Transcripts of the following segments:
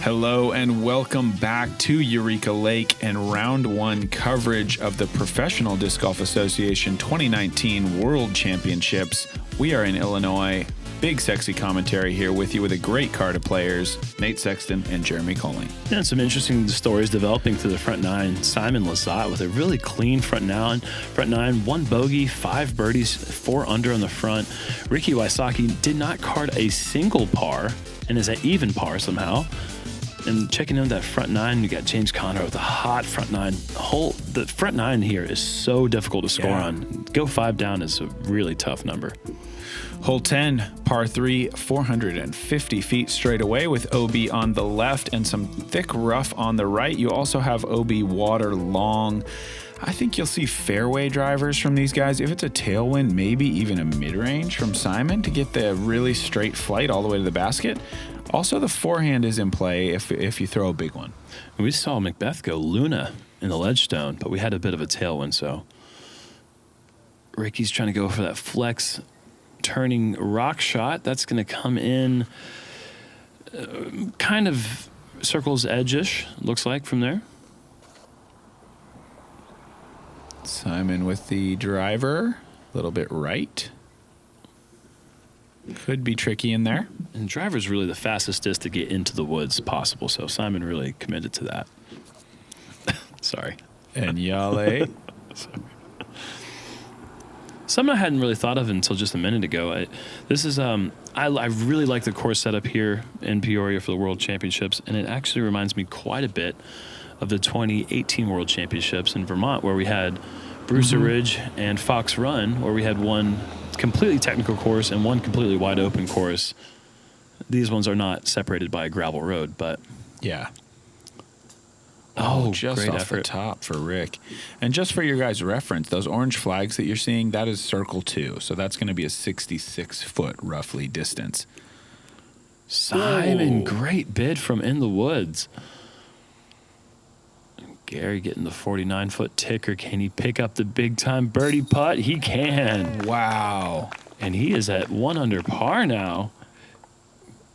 Hello and welcome back to Eureka Lake and round one coverage of the Professional Disc Golf Association 2019 World Championships. We are in Illinois. Big sexy commentary here with you with a great card of players, Nate Sexton and Jeremy Colling. Yeah, some interesting stories developing through the front nine. Simon Lizotte with a really clean front nine, one bogey, 5 birdies, 4 under on the front. Ricky Wysocki did not card a single par and is at even par somehow. And checking in that front nine, you got James Conrad with a hot front nine. The front nine here is so difficult to score on. Go 5 down is a really tough number. Hole 10, par 3, 450 feet straight away with OB on the left and some thick rough on the right. You also have OB water long. I think you'll see fairway drivers from these guys. If it's a tailwind, maybe even a mid-range from Simon to get the really straight flight all the way to the basket. Also, the forehand is in play if you throw a big one. We saw Macbeth go Luna in the ledge stone, but we had a bit of a tailwind, so Ricky's trying to go for that flex turning rock shot. That's going to come in kind of circles edge-ish, looks like, from there. Simon with the driver, a little bit right. Could be tricky in there. And driver's really the fastest disc to get into the woods possible, so Simon really committed to that. Sorry. And Yale. Something I hadn't really thought of until just a minute ago. I really like the course setup here in Peoria for the World Championships, and it actually reminds me quite a bit of the 2018 World Championships in Vermont, where we had Brewster Ridge and Fox Run, where we had one completely technical course and one completely wide open course. These ones are not separated by a gravel road, but yeah. Oh, just great off effort. the top for Rick. And just for your guys' reference, those orange flags that you're seeing, that is circle 2. So that's going to be a 66-foot roughly distance. Simon, great bid from in the woods. Gary getting the 49-foot ticker. Can he pick up the big-time birdie putt? He can. Wow. And he is at 1 under par now.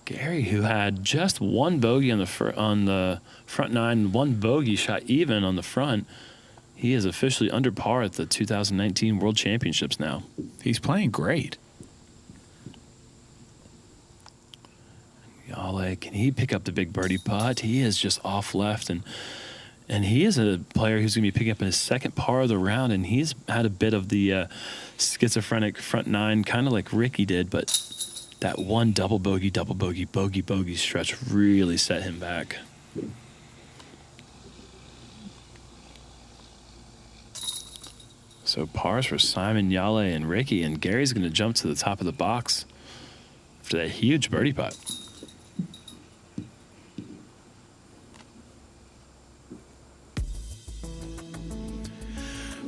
Gary, who had just 1 bogey on the front nine, 1 bogey shot even on the front, he is officially under par at the 2019 World Championships now. He's playing great. Yale, can he pick up the big birdie putt? He is just off left, and he is a player who's going to be picking up his second par of the round, and he's had a bit of the schizophrenic front nine, kind of like Ricky did, but that one double bogey, bogey stretch really set him back. So pars for Simon, Yale, and Ricky, and Gary's going to jump to the top of the box after that huge birdie putt.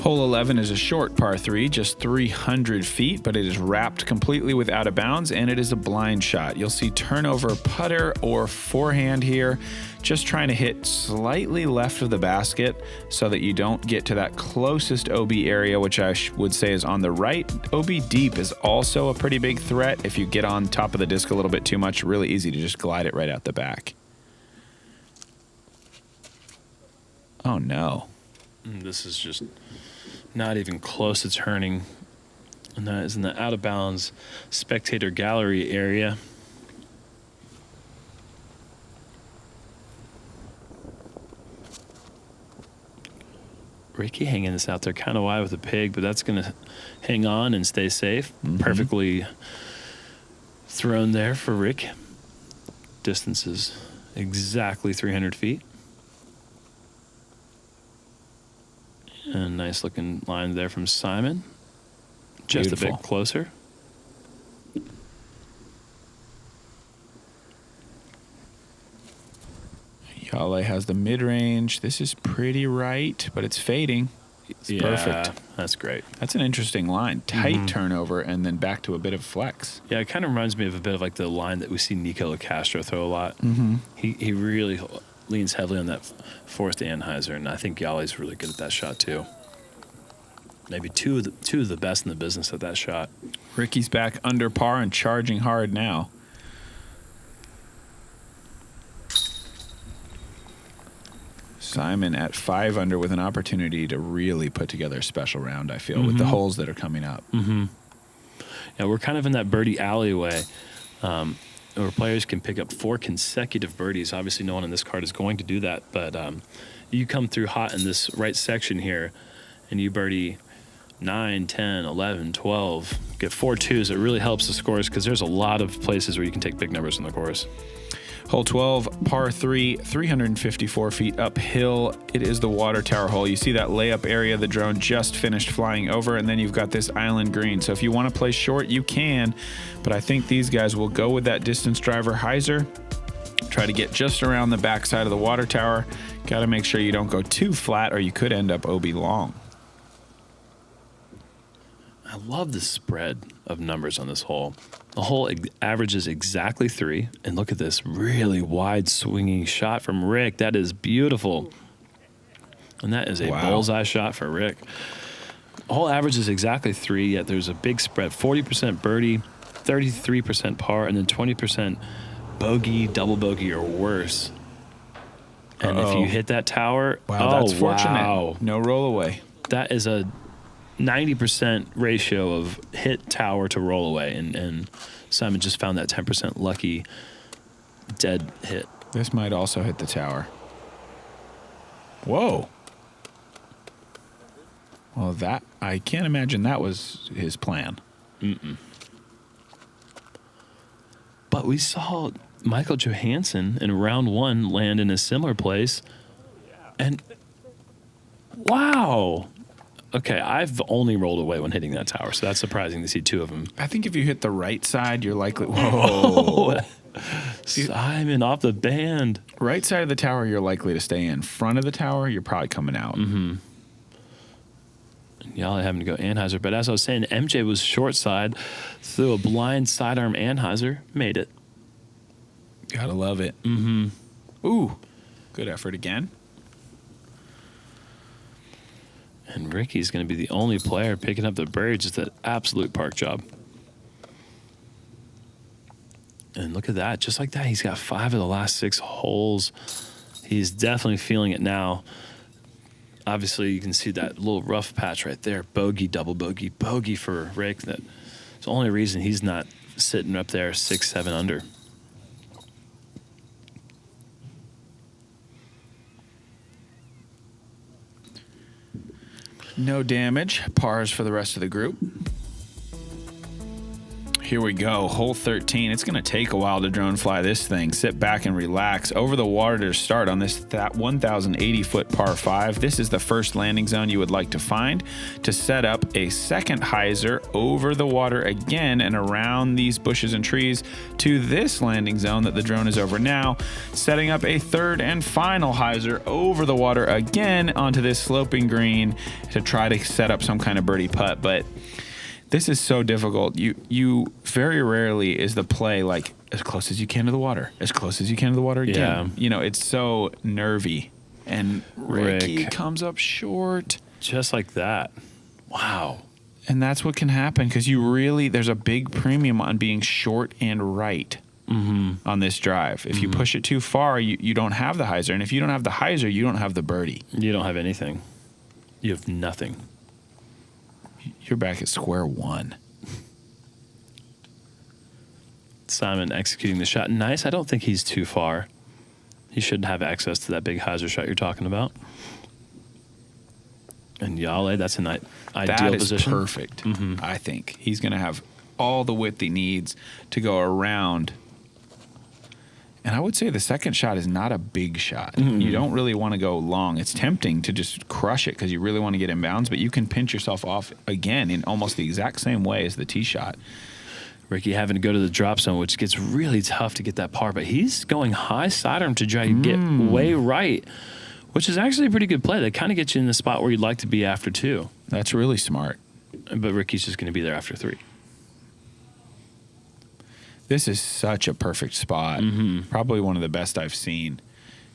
Hole 11 is a short par 3, just 300 feet, but it is wrapped completely with out of bounds, and it is a blind shot. You'll see turnover putter or forehand here, just trying to hit slightly left of the basket so that you don't get to that closest OB area, which I would say is on the right. OB deep is also a pretty big threat. If you get on top of the disc a little bit too much, really easy to just glide it right out the back. Oh, no. This is just not even close to turning, and that is in the out-of-bounds spectator gallery area. Ricky hanging this out there kind of wide with a pig, but that's going to hang on and stay safe. Perfectly thrown there for Rick. Distance is exactly 300 feet. And a nice looking line there from Simon. Just Beautiful. a bit closer. Yale has the mid-range. This is pretty right, but it's fading. It's perfect. That's great. That's an interesting line. Tight turnover and then back to a bit of flex. Yeah, it kind of reminds me of a bit of like the line that we see Nico Locastro throw a lot. He really leans heavily on that Forrest Anheuser, and I think Yale's really good at that shot too. Maybe two of the best in the business at that shot. Ricky's back under par and charging hard now. Simon at 5 under with an opportunity to really put together a special round, I feel, with the holes that are coming up. Yeah, we're kind of in that birdie alleyway where players can pick up 4 consecutive birdies. Obviously, no one on this card is going to do that, but you come through hot in this right section here, and you birdie 9, 10, 11, 12, get 4 twos. It really helps the scores because there's a lot of places where you can take big numbers on the course. Hole 12, par 3, 354 feet uphill. It is the water tower hole. You see that layup area the drone just finished flying over, and then you've got this island green. So if you want to play short, you can, but I think these guys will go with that distance driver hyzer. Try to get just around the backside of the water tower. Got to make sure you don't go too flat or you could end up OB long. I love the spread of numbers on this hole. The hole averages exactly 3. And look at this really wide swinging shot from Rick. That is beautiful. And that is a bullseye shot for Rick. The hole averages exactly 3, yet there's a big spread. 40% birdie, 33% par, and then 20% bogey, double bogey, or worse. And if you hit that tower, that's fortunate. Wow. No roll away. That is a 90% ratio of hit tower to roll away, and Simon just found that 10% lucky dead hit. This might also hit the tower. Whoa. Well, that I can't imagine that was his plan. But we saw Michael Johansson in round 1 land in a similar place, and wow. Okay, I've only rolled away when hitting that tower, so that's surprising to see 2 of them. I think if you hit the right side, you're likely... Whoa. Simon off the band. Right side of the tower, you're likely to stay in. Front of the tower, you're probably coming out. Y'all having to go Anheuser, but as I was saying, MJ was short side, threw a blind sidearm Anheuser, made it. Gotta love it. Ooh, good effort again. And Ricky's going to be the only player picking up the birdie. Just an absolute park job. And look at that. Just like that, he's got 5 of the last 6 holes. He's definitely feeling it now. Obviously, you can see that little rough patch right there. Bogey, double bogey, bogey for Rick. That's the only reason he's not sitting up there 6, 7 under. No damage. Pars for the rest of the group. Here we go. Hole 13. It's going to take a while to drone fly this thing. Sit back and relax. Over the water to start on this 1,080-foot par 5. This is the first landing zone you would like to find to set up a second hyzer over the water again and around these bushes and trees to this landing zone that the drone is over now, setting up a third and final hyzer over the water again onto this sloping green to try to set up some kind of birdie putt. But this is so difficult. You very rarely is the play like as close as you can to the water, as close as you can to the water again. Yeah. You know, it's so nervy. And Ricky Rick. comes up short. Just like that. Wow. And that's what can happen because there's a big premium on being short and right on this drive. If you push it too far, you don't have the hyzer. And if you don't have the hyzer, you don't have the birdie. You don't have anything. You have nothing. You're back at square one. Simon executing the shot. Nice. I don't think he's too far. He should have access to that big hyzer shot you're talking about. And Yale, that's an ideal position. That is perfect, I think. He's going to have all the width he needs to go around. And I would say the second shot is not a big shot. You don't really want to go long. It's tempting to just crush it because you really want to get in bounds, but you can pinch yourself off again in almost the exact same way as the tee shot. Ricky having to go to the drop zone, which gets really tough to get that par, but he's going high sidearm to try to get way right, which is actually a pretty good play. That kind of gets you in the spot where you'd like to be after 2. That's really smart. But Ricky's just going to be there after 3. This is such a perfect spot. Probably one of the best I've seen.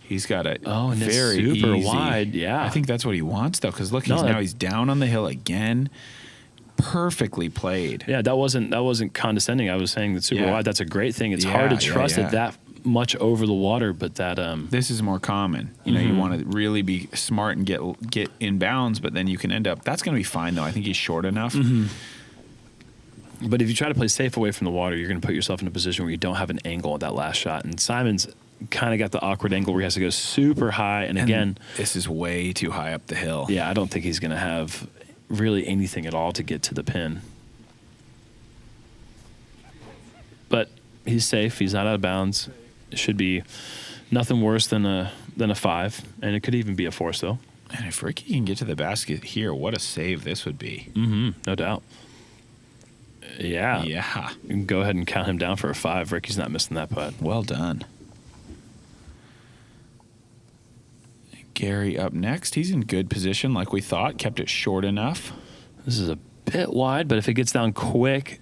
He's got a and very it's super easy, wide. Yeah, I think that's what he wants though, because look, he's down on the hill again. Perfectly played. Yeah, that wasn't condescending. I was saying that super wide. That's a great thing. It's hard to trust that much over the water, but that This is more common. You know, you want to really be smart and get in bounds, but then you can end up. That's going to be fine though. I think he's short enough. But if you try to play safe away from the water, you're going to put yourself in a position where you don't have an angle at that last shot. And Simon's kind of got the awkward angle where he has to go super high. And again, this is way too high up the hill. yeah, I don't think he's going to have really anything at all to get to the pin. But he's safe. He's not out of bounds. It should be nothing worse than a 5, and it could even be a 4 still. And if Ricky can get to the basket here, what a save this would be. No doubt. Yeah. Yeah. You can go ahead and count him down for a 5. Ricky's not missing that putt. Well done. Gary up next. He's in good position like we thought. Kept it short enough. This is a bit wide, but if it gets down quick,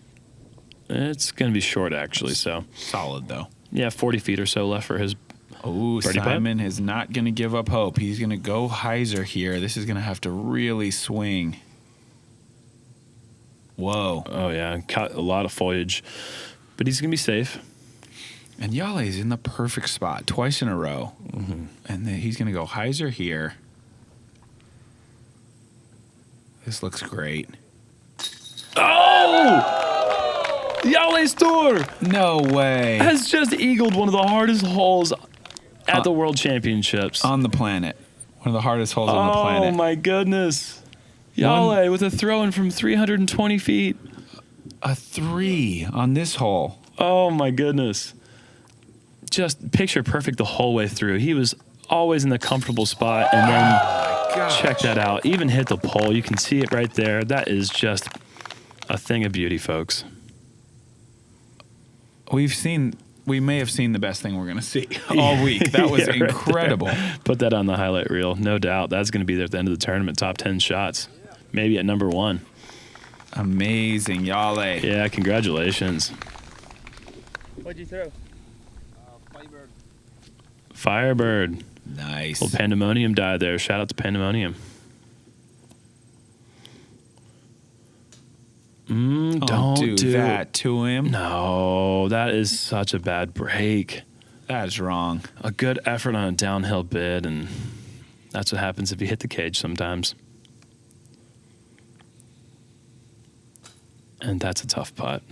it's going to be short actually. So Solid though. yeah, 40 feet or so left for his. Oh, birdie Simon is not going to give up hope. He's going to go hyzer here. This is going to have to really swing. Whoa. Oh yeah, caught a lot of foliage, but he's going to be safe. And Yale is in the perfect spot twice in a row. And then he's going to go hyzer here. This looks great. Oh! Yale's Tour No way. has just eagled one of the hardest holes at the World Championships. On the planet. One of the hardest holes on the planet. Oh my goodness. Yale with a throw-in from 320 feet. A 3 on this hole. Oh my goodness. Just picture perfect the whole way through. He was always in the comfortable spot, and then check that out. Even hit the pole. You can see it right there. That is just a thing of beauty, folks. We may have seen the best thing we're going to see all week. That was Yeah, right incredible. there. Put that on the highlight reel. No doubt. That's going to be there at the end of the tournament. Top 10 shots. Maybe at number 1. Amazing, Yale. Yeah, congratulations. What'd you throw? Firebird. Firebird. Nice. Little Pandemonium died there. Shout out to Pandemonium. Don't do that to him. No, that is such a bad break. That is wrong. A good effort on a downhill bid, and that's what happens if you hit the cage sometimes. And that's a tough putt.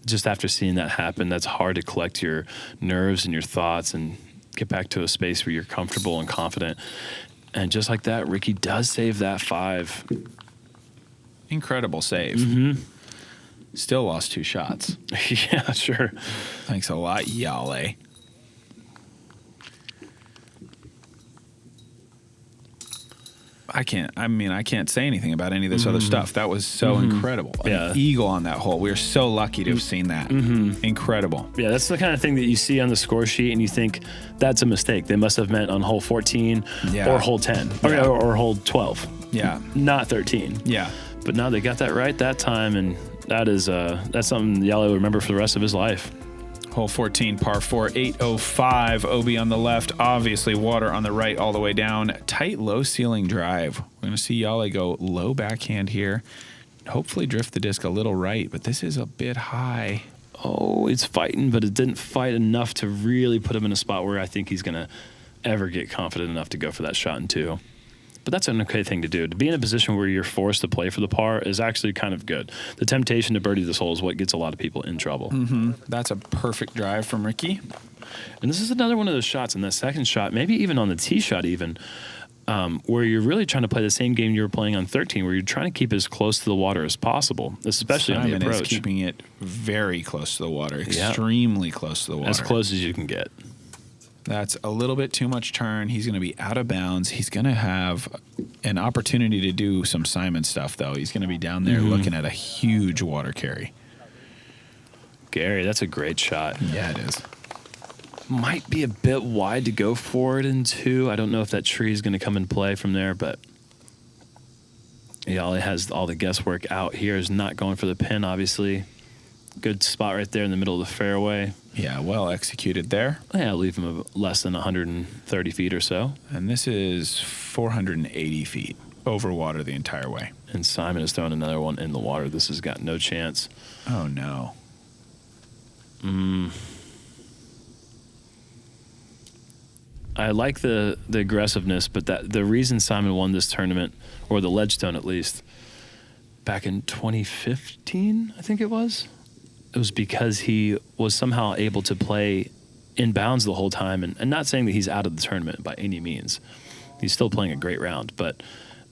Just after seeing that happen, that's hard to collect your nerves and your thoughts and get back to a space where you're comfortable and confident. And just like that, Ricky does save that 5. Incredible save. Still lost 2 shots. Yeah, sure. Thanks a lot, Yale. I can't say anything about any of this other stuff. That was so incredible. Yeah. An eagle on that hole. We are so lucky to have seen that. Incredible. Yeah, that's the kind of thing that you see on the score sheet and you think that's a mistake. They must have meant on hole 14 Yeah. or hole 10 Yeah. or hole 12, Yeah. not 13. Yeah. But no, they got that right that time, and that's something Yale will remember for the rest of his life. Hole 14, par 4, 805. OB on the left, obviously water on the right all the way down. Tight, low ceiling drive. We're going to see Yale go low backhand here. Hopefully drift the disc a little right, but this is a bit high. Oh, it's fighting, but it didn't fight enough to really put him in a spot where I think he's going to ever get confident enough to go for that shot in 2. But that's an okay thing to do. To be in a position where you're forced to play for the par is actually kind of good. The temptation to birdie this hole is what gets a lot of people in trouble. That's a perfect drive from Ricky. And this is another one of those shots in that second shot, maybe even on the tee shot even, where you're really trying to play the same game you were playing on 13, where you're trying to keep as close to the water as possible, especially on Simon the is approach. keeping it very close to the water, extremely close to the water. As close as you can get. That's a little bit too much turn. He's going to be out of bounds. He's going to have an opportunity to do some Simon stuff, though. He's going to be down there looking at a huge water carry. Gary, that's a great shot. Yeah, it is. Might be a bit wide to go for it in 2. I don't know if that tree is going to come in play from there, but Yale has all the guesswork out here. Is not going for the pin, obviously. Good spot right there in the middle of the fairway. Yeah, well executed there. Yeah, leave him less than 130 feet or so. And this is 480 feet over water the entire way. And Simon is throwing another one in the water. This has got no chance. Oh, no. I like the aggressiveness, but that the reason Simon won this tournament, or the Ledgestone at least, back in 2015, I think it was because he was somehow able to play in bounds the whole time. And not saying that he's out of the tournament by any means. He's still playing a great round, but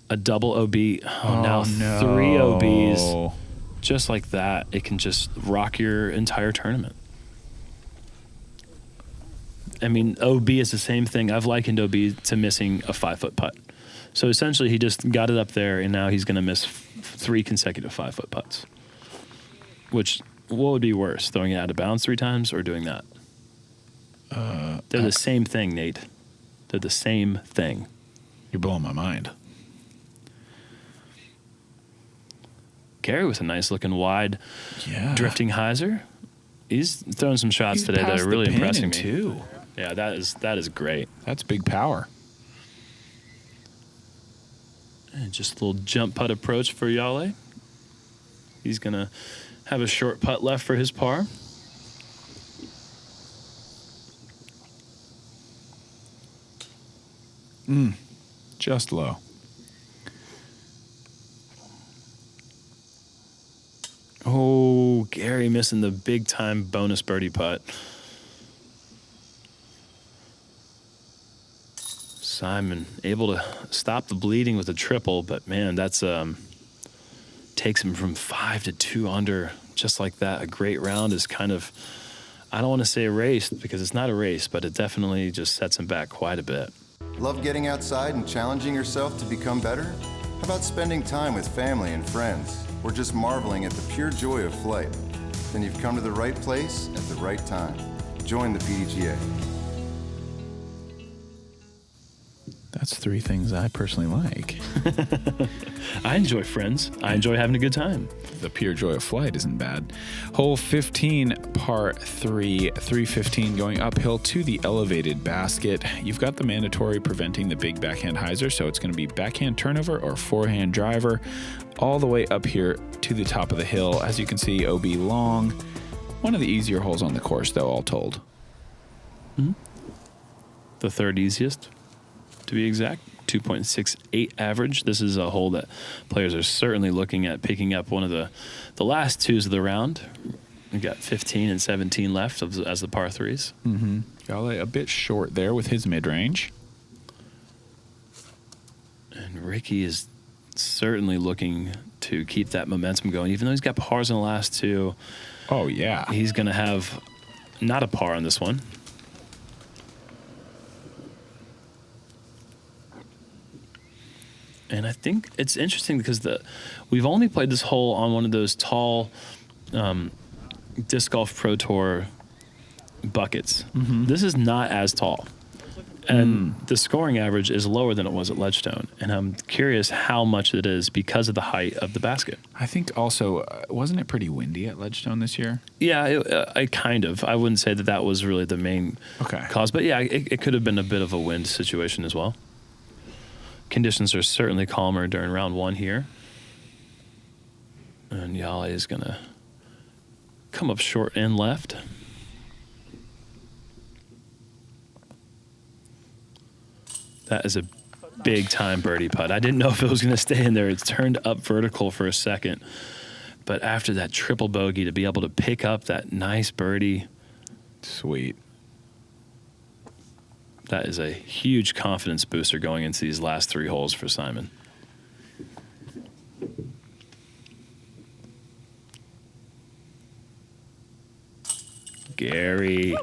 a double OB, now no. 3 OBs, just like that, it can just rock your entire tournament. I mean, OB is the same thing. I've likened OB to missing a 5-foot putt. So essentially, he just got it up there, and now he's going to miss 3 consecutive 5-foot putts. Which, what would be worse, throwing it out of bounds 3 times or doing that? They're the same thing, Nate. They're the same thing. You're blowing my mind. Gary with a nice looking wide, drifting hyzer. He's throwing some shots today that are really impressing me. Too. Yeah, that is great. That's big power. And just a little jump putt approach for Yale. He's gonna have a short putt left for his par. Just low. Oh, Gary missing the big time bonus birdie putt. Simon able to stop the bleeding with a triple, but man, that's takes him from 5 to 2 under just like that. A great round is kind of, I don't want to say erased because it's not a race, but it definitely just sets him back quite a bit. Love getting outside and challenging yourself to become better? How about spending time with family and friends, or just marveling at the pure joy of flight? Then you've come to the right place at the right time. Join the PDGA. That's 3 things I personally like. I enjoy friends. I enjoy having a good time. The pure joy of flight isn't bad. Hole 15, par 3, 315 going uphill to the elevated basket. You've got the mandatory preventing the big backhand hyzer, so it's going to be backhand turnover or forehand driver all the way up here to the top of the hill. As you can see, OB long. One of the easier holes on the course, though, all told. The third easiest, to be exact. 2.68 average. This is a hole that players are certainly looking at picking up one of the last 2s of the round. We've got 15 and 17 left as the par 3s. Yale a bit short there with his mid-range. And Ricky is certainly looking to keep that momentum going. Even though he's got pars in the last 2, Oh, yeah. he's going to have not a par on this one. And I think it's interesting because we've only played this hole on one of those tall Disc Golf Pro Tour buckets. This is not as tall. And the scoring average is lower than it was at Ledgestone. And I'm curious how much it is because of the height of the basket. I think also, wasn't it pretty windy at Ledgestone this year? Yeah, I kind of. I wouldn't say that was really the main cause. But yeah, it could have been a bit of a wind situation as well. Conditions are certainly calmer during round 1 here. And Yale is going to come up short and left. That is a big time birdie putt. I didn't know if it was going to stay in there. It's turned up vertical for a second. But after that triple bogey, to be able to pick up that nice birdie. Sweet. That is a huge confidence booster going into these last 3 holes for Simon. Gary.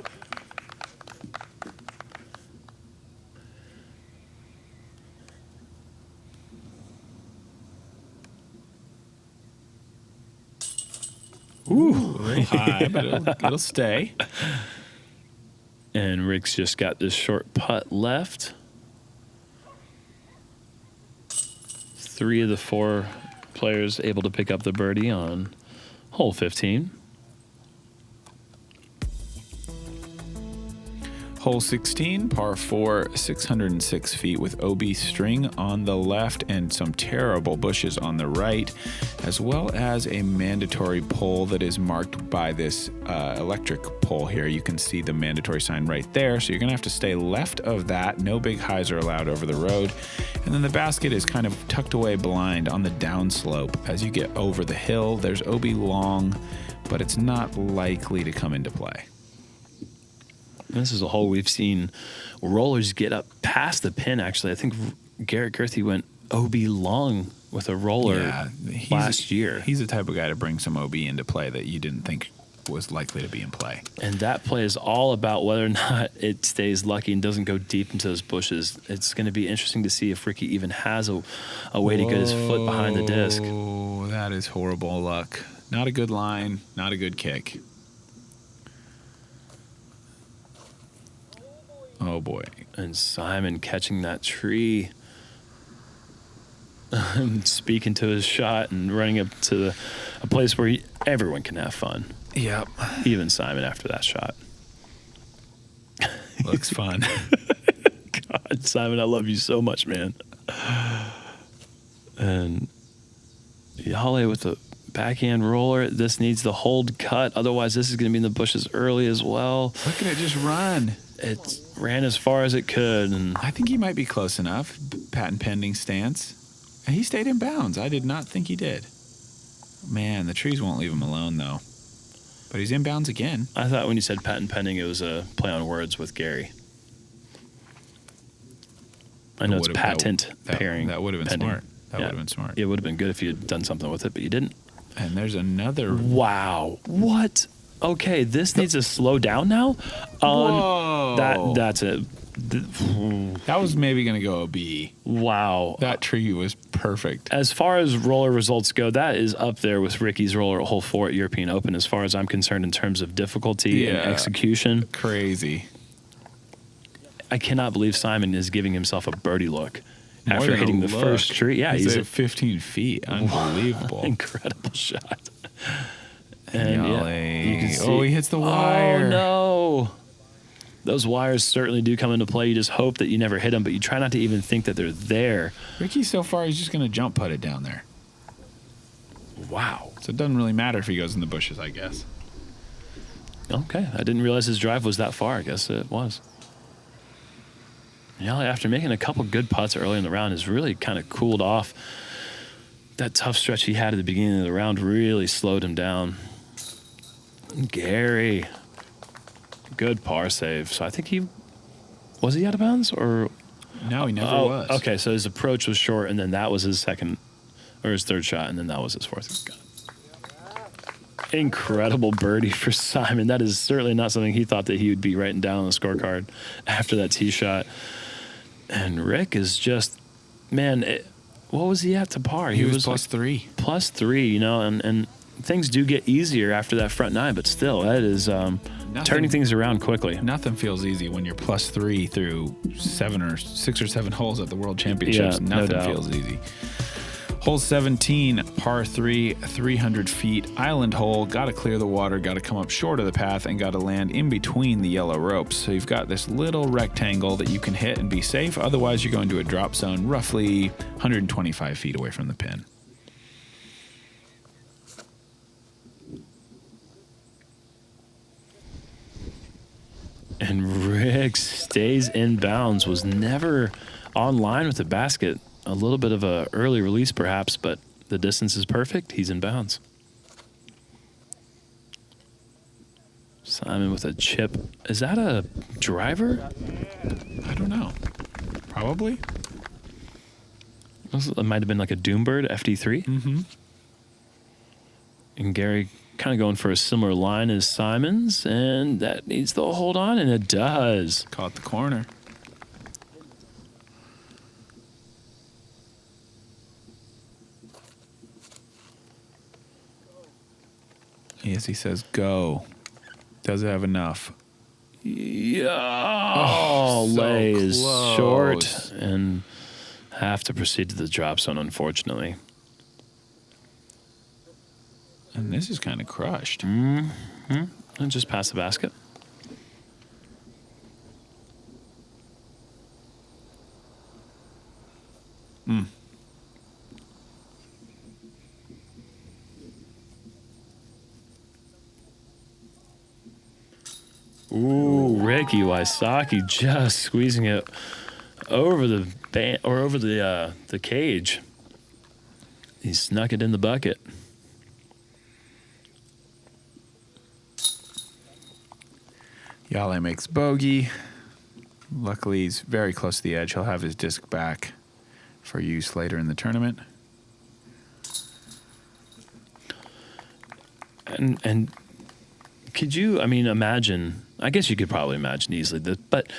Ooh, very high, but it'll stay. And Rick's just got this short putt left. 3 of the 4 players able to pick up the birdie on hole 15. Hole 16, par 4, 606 feet with OB string on the left and some terrible bushes on the right, as well as a mandatory pole that is marked by this electric pole here. You can see the mandatory sign right there, so you're going to have to stay left of that. No big highs are allowed over the road. And then the basket is kind of tucked away blind on the downslope. As you get over the hill, there's OB long, but it's not likely to come into play. This is a hole we've seen rollers get up past the pin, actually. I think Garrett Gurthie went OB long with a roller last year. He's the type of guy to bring some OB into play that you didn't think was likely to be in play. And that play is all about whether or not it stays lucky and doesn't go deep into those bushes. It's going to be interesting to see if Ricky even has a way to get his foot behind the disc. Oh, that is horrible luck. Not a good line, not a good kick. Oh, boy. And Simon catching that tree and speaking to his shot and running up to a place where everyone can have fun. Yep. Even Simon after that shot. Looks fun. God, Simon, I love you so much, man. And Yale with the backhand roller. This needs the hold cut. Otherwise, this is going to be in the bushes early as well. Look at it just run. It ran as far as it could. And I think he might be close enough. Patent pending stance. And he stayed in bounds. I did not think he did. Man, the trees won't leave him alone, though. But he's in bounds again. I thought when you said patent pending, it was a play on words with Gary. I know it's patent pairing. That would have been pending. smart. That would have been smart. It would have been good if you had done something with it, but you didn't. And there's another. Wow. What? Okay, this needs to slow down now? Whoa. That's it. That was maybe going to go a B. Wow. That tree was perfect. As far as roller results go, that is up there with Ricky's roller at hole 4 at European Open as far as I'm concerned in terms of difficulty and execution. Crazy. I cannot believe Simon is giving himself a birdie look More after than hitting a the look. first tree. Yeah, he's at 15 feet. Unbelievable. Incredible shot. And you can see. Oh, he hits the wire. Oh, no. Those wires certainly do come into play. You just hope that you never hit them, but you try not to even think that they're there. Ricky, so far, he's just going to jump putt it down there. Wow. So it doesn't really matter if he goes in the bushes, I guess. Okay. I didn't realize his drive was that far. I guess it was. Yeah, after making a couple good putts early in the round, has really kind of cooled off. That tough stretch he had at the beginning of the round really slowed him down. Gary. Good par save. So I think was he out of bounds or? No, he never was. Okay, so his approach was short, and then that was his second or his third shot, and then that was his fourth. Incredible birdie for Simon. That is certainly not something he thought that he would be writing down on the scorecard after that tee shot. And Rick is just, man, what was he at to par? He was plus 3. Plus 3, you know, and things do get easier after that front 9, but still, that is turning things around quickly. Nothing feels easy when you're plus 3 through 6 or 7 holes at the World Championships. Yeah, Nothing no doubt. feels easy. Hole 17, par 3, 300 feet, island hole. Got to clear the water, got to come up short of the path, and got to land in between the yellow ropes. So you've got this little rectangle that you can hit and be safe. Otherwise, you're going to a drop zone roughly 125 feet away from the pin. And Rick stays in bounds, was never on line with the basket. A little bit of a early release perhaps, but the distance is perfect. He's in bounds. Simon with a chip. Is that a driver? I don't know. Probably. It might have been like a Doombird FD3. Mm-hmm. And Gary kind of going for a similar line as Simon's, and that needs to hold on, and it does. Caught the corner. Yes, he says go. Does it have enough? Yeah. Oh, so lay is close. short and have to proceed to the drop zone, unfortunately. And this is kind of crushed. And just past the basket. Ooh, Ricky Wysocki just squeezing it over the over the cage. He snuck it in the bucket. Yale makes bogey. Luckily, he's very close to the edge. He'll have his disc back for use later in the tournament. And could you, imagine, I guess you could probably imagine easily, but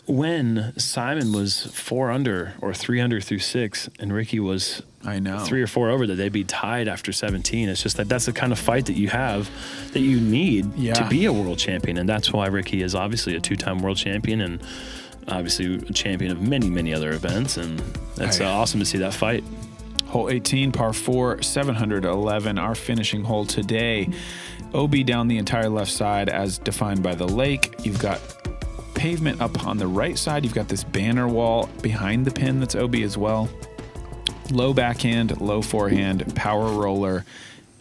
when Simon was 4 under or 3 under through 6 and Ricky was I know 3 or 4 over, that they'd be tied after 17. It's just that's the kind of fight that you have, that you need to be a world champion. And that's why Ricky is obviously a 2-time world champion and obviously a champion of many, many other events. And that's awesome to see that fight. Hole 18, par 4, 711, our finishing hole today. OB down the entire left side as defined by the lake. You've got pavement up on the right side. You've got this banner wall behind the pin that's OB as well. Low backhand, low forehand, power roller.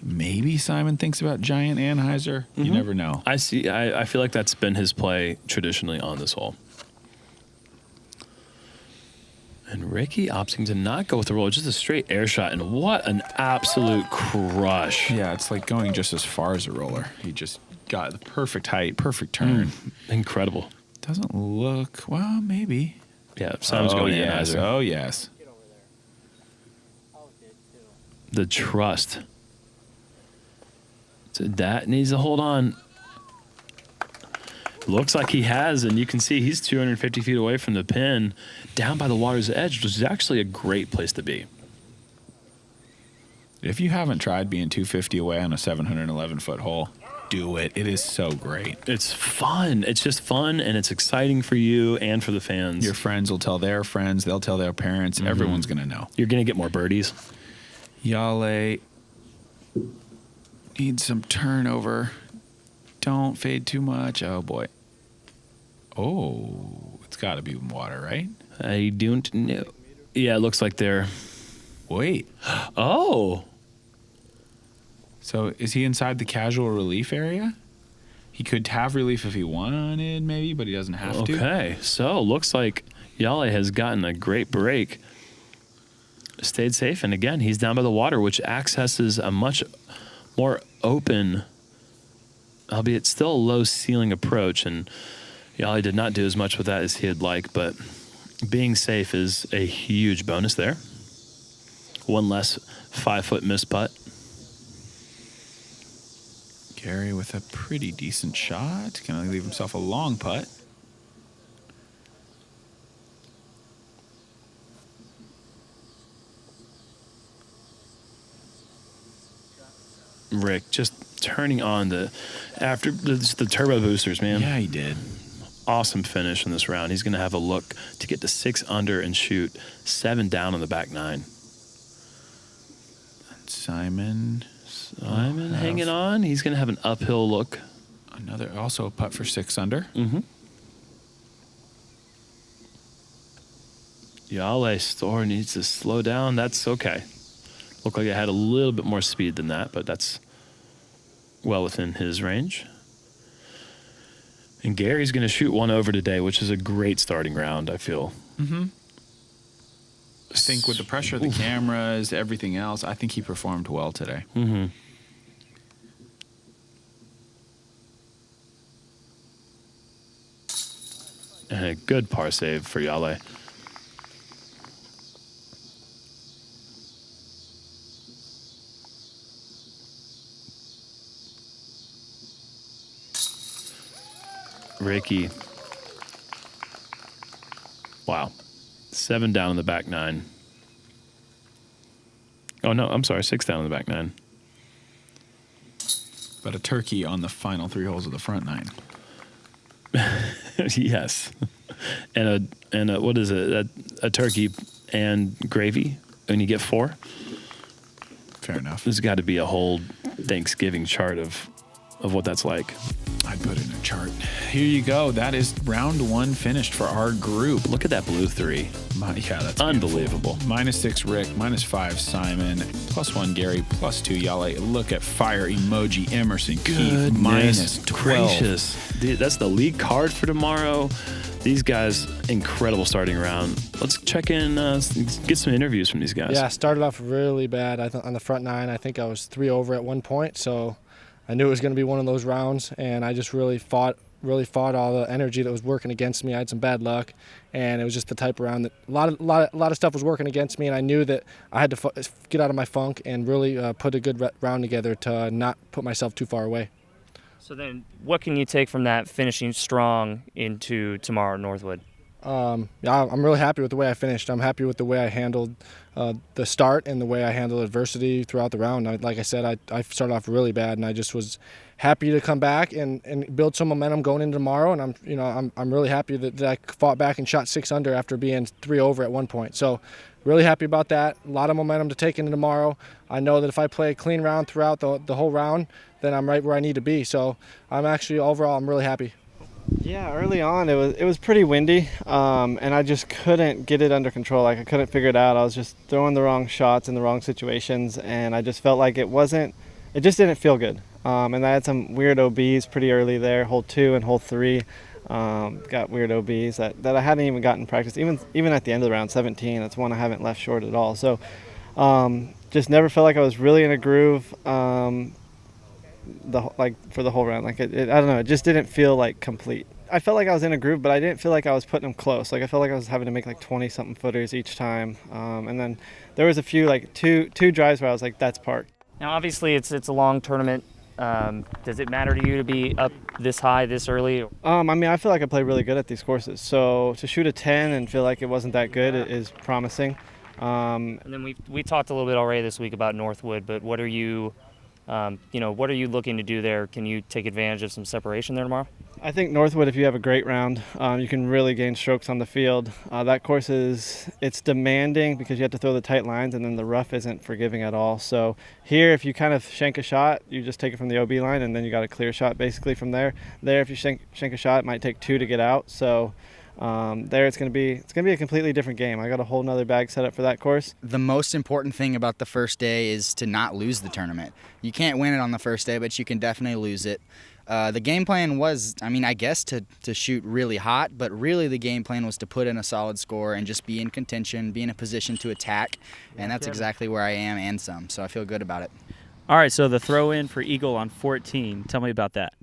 Maybe Simon thinks about giant Anheuser. You never know. I feel like that's been his play traditionally on this hole. And Ricky opting to not go with the roller, just a straight air shot. And what an absolute crush. Yeah, it's like going just as far as a roller. He just got the perfect height, perfect turn. Incredible. Doesn't look, well, maybe. Yeah, Simon's going yes. Anheuser. Oh, yes. The trust. So that needs to hold on. Looks like he has, and you can see he's 250 feet away from the pin, down by the water's edge, which is actually a great place to be. If you haven't tried being 250 away on a 711-foot hole, do it. It is so great. It's fun. It's just fun, and it's exciting for you and for the fans. Your friends will tell their friends. They'll tell their parents. Everyone's going to know. You're going to get more birdies. Yale needs some turnover. Don't fade too much. Oh, boy. Oh, it's got to be water, right? I don't know. Yeah, it looks like they're... Wait. Oh. So is he inside the casual relief area? He could have relief if he wanted, maybe, but he doesn't have to. Okay, so looks like Yale has gotten a great break. Stayed safe, and again, he's down by the water, which accesses a much more open, albeit still a low ceiling approach, and Yale did not do as much with that as he'd like, but being safe is a huge bonus there. One less 5-foot miss putt. Gary with a pretty decent shot. Can only leave himself a long putt. Rick just turning on the turbo boosters, man. Yeah, he did. Awesome finish in this round. He's going to have a look to get to 6 under and shoot 7 down on the back 9. Simon hanging on. He's going to have an uphill look. Another, also a putt for 6 under. Yale Store needs to slow down. That's okay. Looked like it had a little bit more speed than that, but that's well within his range. And Gary's going to shoot 1 over today, which is a great starting round, I feel. I think with the pressure of the cameras, everything else, I think he performed well today. And a good par save for Yale. Ricky. Wow. 7 down on the back 9. Oh, no, I'm sorry. 6 down on the back 9. But a turkey on the final 3 holes of the front 9. Yes. And a what is it? A turkey and gravy when you get 4? Fair enough. There's got to be a whole Thanksgiving chart of what that's like. I'd put it in a chart. Here you go. That is round 1 finished for our group. Look at that blue 3. Yeah, that's unbelievable. Beautiful. -6 Rick, -5 Simon, +1 Gary, +2 Yale. Look at fire emoji Emerson Keith, -12. Gracious. Dude, that's the league card for tomorrow. These guys, incredible starting round. Let's check in, get some interviews from these guys. Yeah, I started off really bad. On the front 9, I think I was 3 over at one point, so I knew it was going to be one of those rounds, and I just really fought all the energy that was working against me. I had some bad luck, and it was just the type of round that a lot of stuff was working against me, and I knew that I had to get out of my funk and really put a good round together to not put myself too far away. So then what can you take from that finishing strong into tomorrow at Northwood? Yeah, I'm really happy with the way I finished. I'm happy with the way I handled the start and the way I handled adversity throughout the round. Like I said, I started off really bad, and I just was happy to come back and build some momentum going into tomorrow. And I'm really happy that I fought back and shot 6 under after being 3 over at one point. So really happy about that. A lot of momentum to take into tomorrow. I know that if I play a clean round throughout the whole round, then I'm right where I need to be. So I'm really happy. Yeah, early on it was pretty windy, and I just couldn't get it under control. Like I couldn't figure it out. I was just throwing the wrong shots in the wrong situations, and I just felt like it just didn't feel good. And I had some weird OBs pretty early there, hole 2 and hole 3. Got weird OBs that I hadn't even gotten practice. Even at the end of the round, 17, that's one I haven't left short at all. So just never felt like I was really in a groove. For the whole round, I don't know, it just didn't feel like complete. I felt like I was in a groove, but I didn't feel like I was putting them close. Like I felt like I was having to make like 20-something footers each time, and then there was a few like two drives where I was like, that's parked. Now obviously it's a long tournament. Does it matter to you to be up this high this early? I feel like I play really good at these courses, so to shoot a 10 and feel like it wasn't that good is promising. And then we talked a little bit already this week about Northwood, but what are you what are you looking to do there? Can you take advantage of some separation there tomorrow? I think Northwood, if you have a great round, you can really gain strokes on the field. That course it's demanding because you have to throw the tight lines, and then the rough isn't forgiving at all. So here, if you kind of shank a shot, you just take it from the OB line, and then you got a clear shot basically from there. There, if you shank a shot, it might take 2 to get out. So there it's going to be a completely different game. I got a whole nother bag set up for that course. The most important thing about the first day is to not lose the tournament. You can't win it on the first day, but you can definitely lose it. The game plan was, I guess, to shoot really hot, but really the game plan was to put in a solid score and just be in contention, be in a position to attack, and that's exactly where I am and some, so I feel good about it. All right, so the throw in for Eagle on 14. Tell me about that.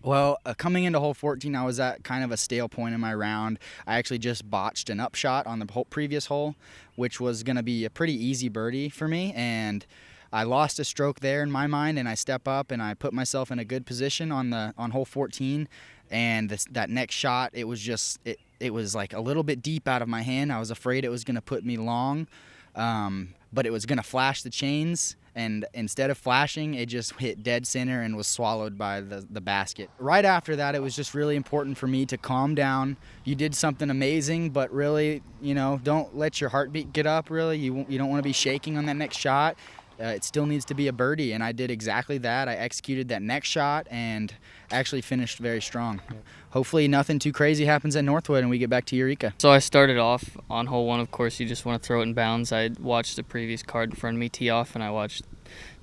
Well, coming into hole 14, I was at kind of a stale point in my round. I actually just botched an upshot on the previous hole, which was going to be a pretty easy birdie for me, and I lost a stroke there in my mind, and I step up and I put myself in a good position on hole 14, and that next shot, it was just it was like a little bit deep out of my hand. I was afraid it was going to put me long, but it was going to flash the chains. And instead of flashing, it just hit dead center and was swallowed by the basket. Right after that, it was just really important for me to calm down. You did something amazing, but really, don't let your heartbeat get up, really. You don't want to be shaking on that next shot. It still needs to be a birdie, and I did exactly that. I executed that next shot and actually finished very strong. Hopefully nothing too crazy happens at Northwood and we get back to Eureka. So I started off on hole 1. Of course, you just want to throw it in bounds. I watched the previous card in front of me tee off, and I watched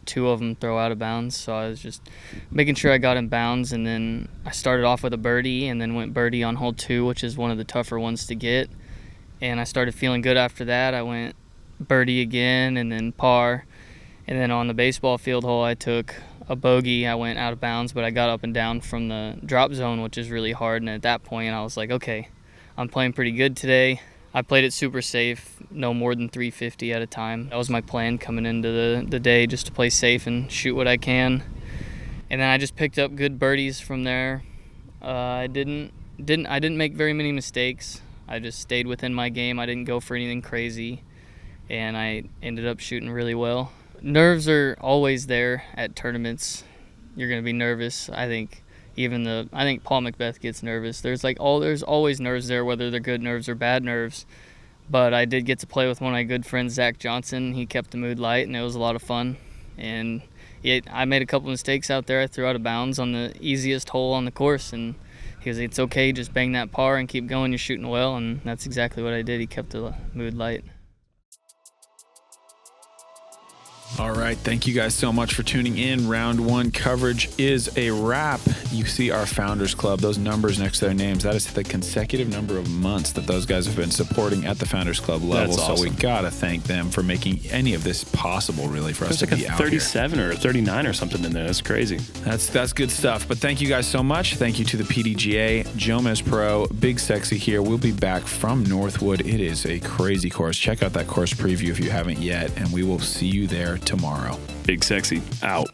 2 of them throw out of bounds. So I was just making sure I got in bounds, and then I started off with a birdie and then went birdie on hole 2, which is one of the tougher ones to get. And I started feeling good after that. I went birdie again and then par. And then on the baseball field hole, I took a bogey. I went out of bounds, but I got up and down from the drop zone, which is really hard. And at that point, I was like, okay, I'm playing pretty good today. I played it super safe, no more than 350 at a time. That was my plan coming into the day, just to play safe and shoot what I can. And then I just picked up good birdies from there. I didn't make very many mistakes. I just stayed within my game. I didn't go for anything crazy, and I ended up shooting really well. Nerves are always there at tournaments. You're going to be nervous. I think Paul Macbeth gets nervous. There's always nerves there, whether they're good nerves or bad nerves. But I did get to play with one of my good friends, Zach Johnson. He kept the mood light, and it was a lot of fun. And I made a couple mistakes out there. I threw out of bounds on the easiest hole on the course, and he was, it's okay, just bang that par and keep going, you're shooting well, and that's exactly what I did. He kept the mood light. All right. Thank you guys so much for tuning in. Round 1 coverage is a wrap. You see our Founders Club, those numbers next to their names. That is the consecutive number of months that those guys have been supporting at the Founders Club level. That's awesome. So we got to thank them for making any of this possible, really, for us to There's be like a out 37 here. or a 39 or something in there. That's crazy. That's good stuff. But thank you guys so much. Thank you to the PDGA, Jomez Pro, Big Sexy here. We'll be back from Northwood. It is a crazy course. Check out that course preview if you haven't yet, and we will see you there tomorrow. Big Sexy out.